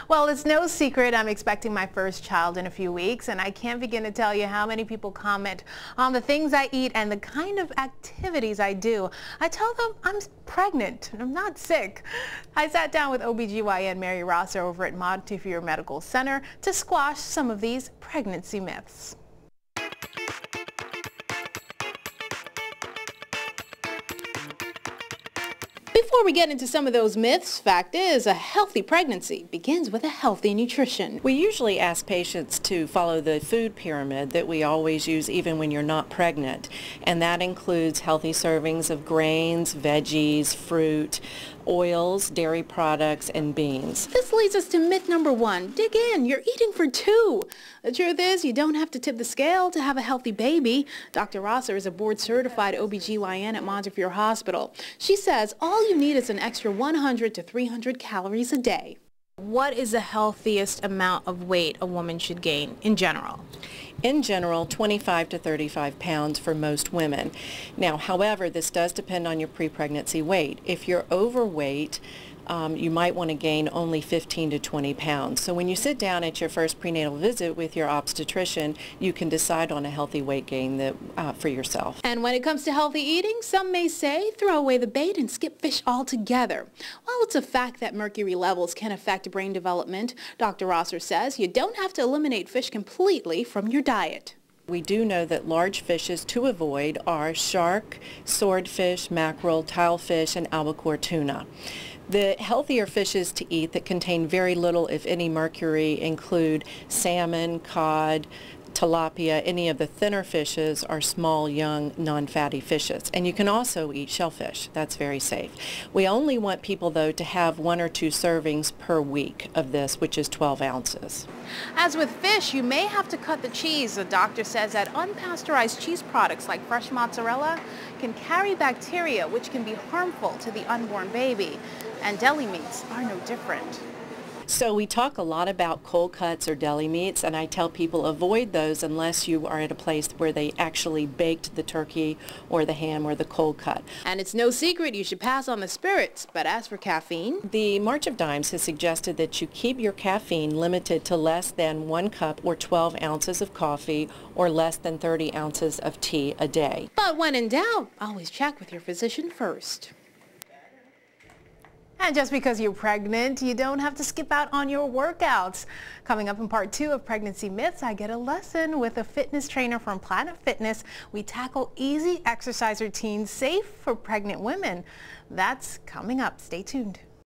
Well, it's no secret I'm expecting my first child in a few weeks, and I can't begin to tell you how many people comment on the things I eat and the kind of activities I do. I tell them I'm pregnant. I'm not sick. I sat down with OBGYN Mary Rosser over at Montefiore Medical Center to squash some of these pregnancy myths. Before we get into some of those myths, fact is a healthy pregnancy begins with a healthy nutrition. We usually ask patients to follow the food pyramid that we always use even when you're not pregnant, and that includes healthy servings of grains, veggies, fruit, oils, dairy products, and beans. This leads us to myth number 1. Dig in. You're eating for 2. The truth is, you don't have to tip the scale to have a healthy baby. Dr. Rosser is a board-certified OBGYN at Montefiore Hospital. She says all you need is an extra 100 to 300 calories a day. What is the healthiest amount of weight a woman should gain in general? In general, 25 to 35 pounds for most women. Now, however, this does depend on your pre-pregnancy weight. If you're overweight, you might want to gain only 15 to 20 pounds. So when you sit down at your first prenatal visit with your obstetrician, you can decide on a healthy weight gain for yourself. And when it comes to healthy eating, some may say throw away the bait and skip fish altogether. While it's a fact that mercury levels can affect brain development, Dr. Rosser says you don't have to eliminate fish completely from your diet. We do know that large fishes to avoid are shark, swordfish, mackerel, tilefish, and albacore tuna. The healthier fishes to eat that contain very little, if any, mercury include salmon, cod, tilapia. Any of the thinner fishes are small, young, non-fatty fishes. And you can also eat shellfish. That's very safe. We only want people, though, to have 1 or 2 servings per week of this, which is 12 ounces. As with fish, you may have to cut the cheese. The doctor says that unpasteurized cheese products like fresh mozzarella can carry bacteria, which can be harmful to the unborn baby. And deli meats are no different. So we talk a lot about cold cuts or deli meats, and I tell people avoid those unless you are at a place where they actually baked the turkey or the ham or the cold cut. And it's no secret you should pass on the spirits, but as for caffeine? The March of Dimes has suggested that you keep your caffeine limited to less than 1 cup or 12 ounces of coffee or less than 30 ounces of tea a day. But when in doubt, always check with your physician first. And just because you're pregnant, you don't have to skip out on your workouts. Coming up in part 2 of Pregnancy Myths, I get a lesson with a fitness trainer from Planet Fitness. We tackle easy exercise routines safe for pregnant women. That's coming up. Stay tuned.